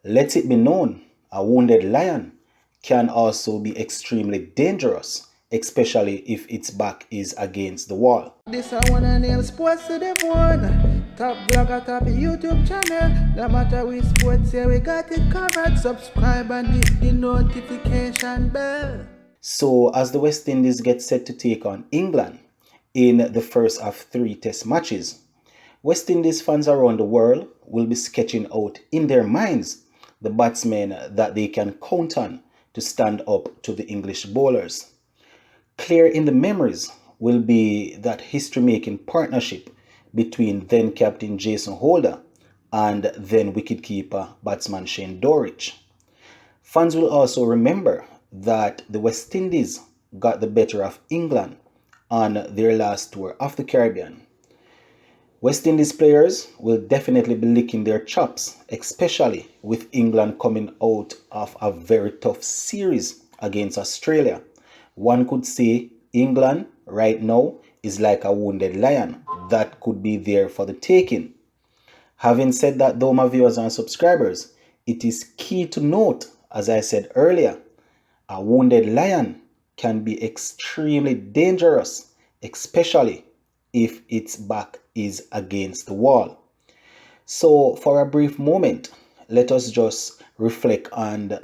Let it be known, a wounded lion can also be extremely dangerous, especially if its back is against the wall. This I wanna nail sports to the phone. Top blogger, top YouTube channel. No matter which sports, yeah, we got it covered. Subscribe and hit the notification bell. So, as the West Indies get set to take on England in the first of 3 test matches, West Indies fans around the world will be sketching out in their minds the batsmen that they can count on to stand up to the English bowlers. Clear in the memories will be that history-making partnership between then captain Jason Holder and then wicketkeeper batsman Shane Doric. Fans will also remember that the West Indies got the better of England on their last tour of the Caribbean. West Indies players will definitely be licking their chops, especially with England coming out of a very tough series against Australia. One could say England right now is like a wounded lion that could be there for the taking. Having said that though, my viewers and subscribers, it is key to note, as I said earlier, a wounded lion can be extremely dangerous, especially if its back is against the wall. So for a brief moment, let us just reflect and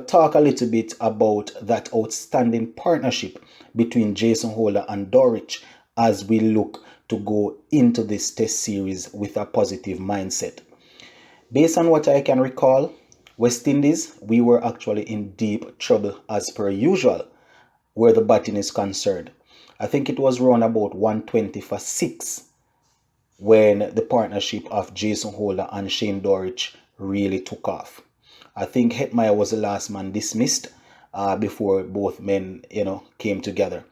talk a little bit about that outstanding partnership between Jason Holder and Doric as we look to go into this test series with a positive mindset. Based on what I can recall, West Indies, we were actually in deep trouble as per usual where the batting is concerned. I think it was around about 120 for 6 when the partnership of Jason Holder and Shane Doric really took off. I think Hetmeyer was the last man dismissed before both men, came together.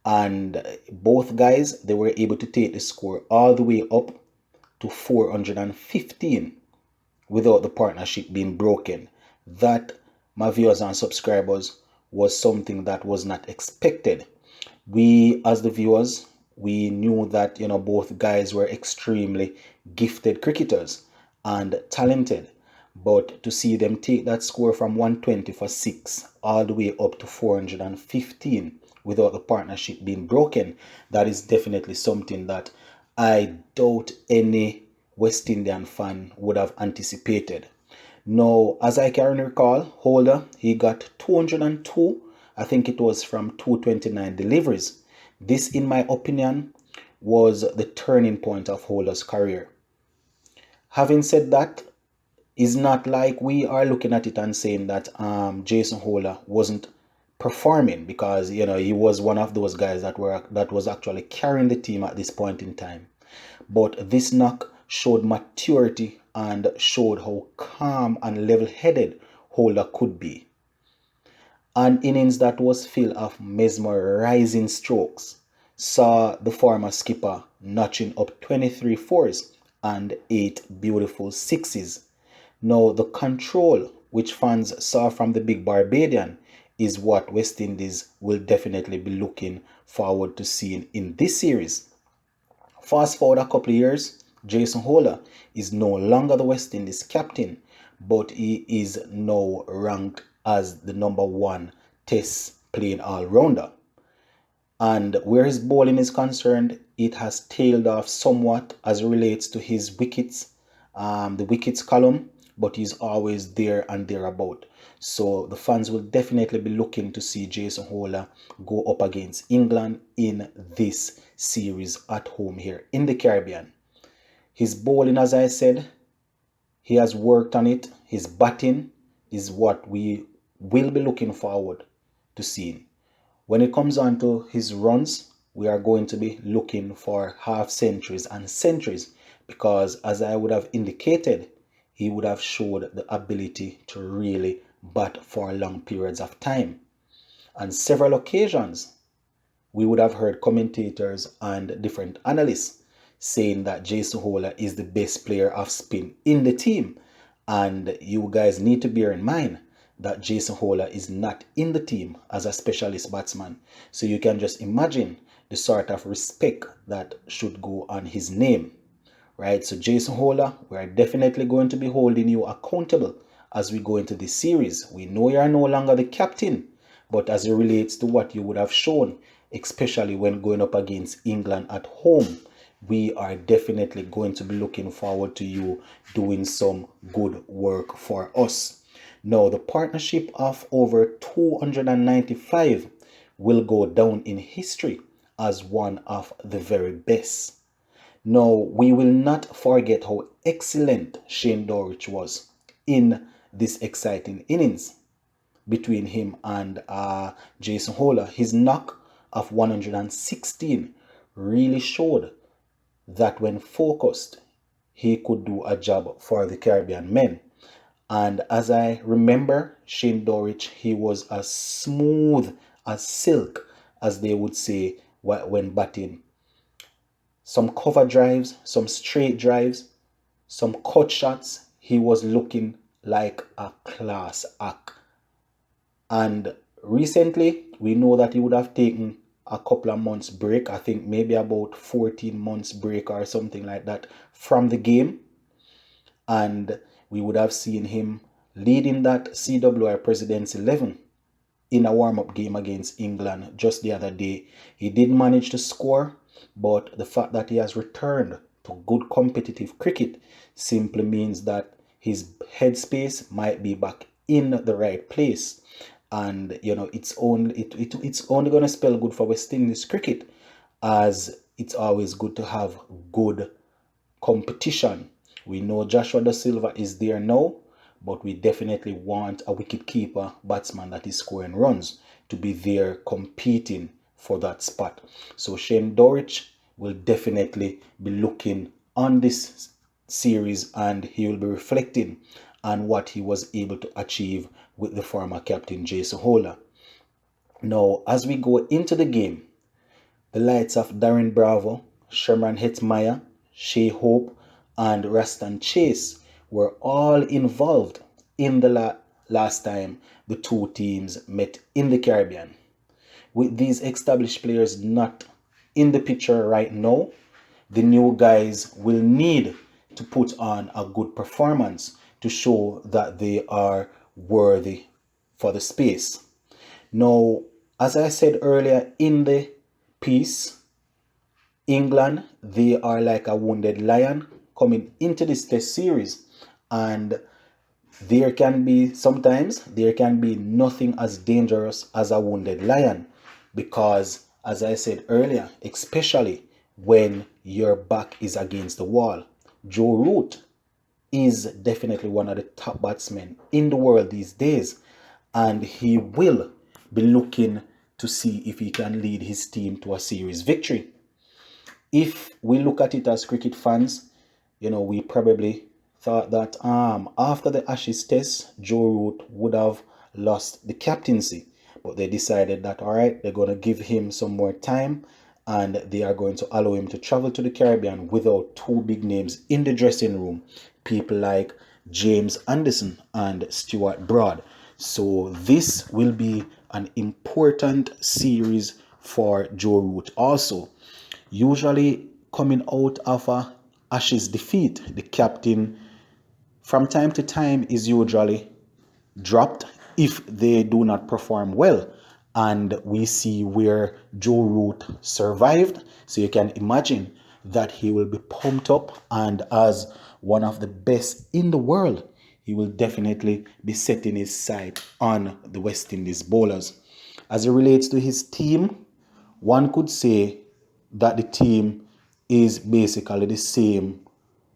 And both guys, they were able to take the score all the way up to 415 without the partnership being broken. That, my viewers and subscribers, was something that was not expected. We, as the viewers, we knew that both guys were extremely gifted cricketers and talented, but to see them take that score from 120 for 6 all the way up to 415 without the partnership being broken, that is definitely something that I doubt any West Indian fan would have anticipated. Now, as I can recall, Holder, he got 202. I think it was from 229 deliveries. This, in my opinion, was the turning point of Holder's career. Having said that, it's not like we are looking at it and saying that Jason Holder wasn't performing, because he was one of those guys that was actually carrying the team at this point in time. But this knock showed maturity and showed how calm and level-headed Holder could be. An innings that was filled of mesmerizing strokes saw the former skipper notching up 23 fours and 8 beautiful sixes. Now, the control which fans saw from the big Barbadian is what West Indies will definitely be looking forward to seeing in this series. Fast forward a couple of years, Jason Holder is no longer the West Indies captain, but he is now ranked as the number 1 test playing all-rounder. And where his bowling is concerned, it has tailed off somewhat as it relates to his wickets, the wickets column, but he's always there and thereabout. So the fans will definitely be looking to see Jason Holder go up against England in this series at home here in the Caribbean. His bowling, as I said, he has worked on it. His batting is what we will be looking forward to seeing. When it comes on to his runs, we are going to be looking for half centuries and centuries, because as I would have indicated, he would have showed the ability to really bat for long periods of time. On several occasions, we would have heard commentators and different analysts saying that Jason Holder is the best player of spin in the team. And you guys need to bear in mind that Jason Holder is not in the team as a specialist batsman. So you can just imagine the sort of respect that should go on his name. Right? So Jason Holder, we are definitely going to be holding you accountable as we go into this series. We know you are no longer the captain, but as it relates to what you would have shown, especially when going up against England at home, we are definitely going to be looking forward to you doing some good work for us. Now, the partnership of over 295 will go down in history as one of the very best. Now, we will not forget how excellent Shane Doric was in this exciting innings between him and Jason Holler. His knock of 116 really showed that when focused, he could do a job for the Caribbean men. And as I remember, Shane Doric, he was as smooth as silk, as they would say when batting. Some cover drives, some straight drives, some cut shots. He was looking like a class act. And recently, we know that he would have taken a couple of months break. I think maybe about 14 months break or something like that from the game. And we would have seen him leading that CWI President's 11 in a warm-up game against England just the other day. He did manage to score, but the fact that he has returned to good competitive cricket simply means that his headspace might be back in the right place. And it's only going to spell good for West Indies cricket, as it's always good to have good competition. We know Joshua Da Silva is there now, but we definitely want a wicket-keeper batsman that is scoring runs to be there competing for that spot. So Shane Doric will definitely be looking on this series, and he will be reflecting on what he was able to achieve with the former captain Jason Holler. Now, as we go into the game, the likes of Darren Bravo, Sherman Hetmeyer, Shea Hope, and Raston Chase were all involved in the last time the two teams met in the Caribbean. With these established players not in the picture right now, the new guys will need to put on a good performance to show that they are worthy for the space. Now, as I said earlier in the piece, England, they are like a wounded lion coming into this test series, and there can be nothing as dangerous as a wounded lion, because as I said earlier, especially when your back is against the wall. Joe Root is definitely one of the top batsmen in the world these days, and he will be looking to see if he can lead his team to a series victory. If we look at it as cricket fans, we probably thought that after the Ashes test, Joe Root would have lost the captaincy, but they decided that all right, they're going to give him some more time, and they are going to allow him to travel to the Caribbean without two big names in the dressing room, people like James Anderson and Stuart Broad. So this will be an important series for Joe Root also. Usually coming out of a Ashes defeat, the captain from time to time is usually dropped if they do not perform well. And we see where Joe Root survived. So you can imagine that he will be pumped up, and as one of the best in the world, he will definitely be setting his sight on the West Indies bowlers. As it relates to his team, one could say that the team is basically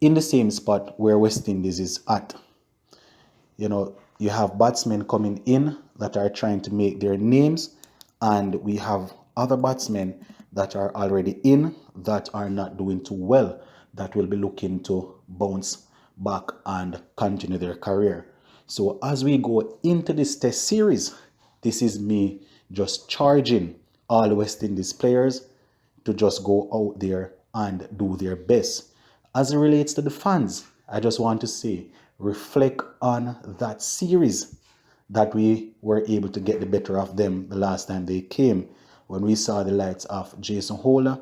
in the same spot where West Indies is at. You have batsmen coming in that are trying to make their names, and we have other batsmen that are already in that are not doing too well, that will be looking to bounce back and continue their career. So as we go into this test series, this is me just charging all West Indies players to just go out there and do their best. As it relates to the fans, I just want to say, reflect on that series that we were able to get the better of them the last time they came, when we saw the likes of Jason Holler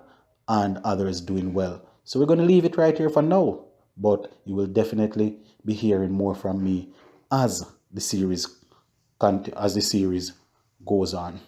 and others doing well. So we're going to leave it right here for now, but you will definitely be hearing more from me as the series goes on.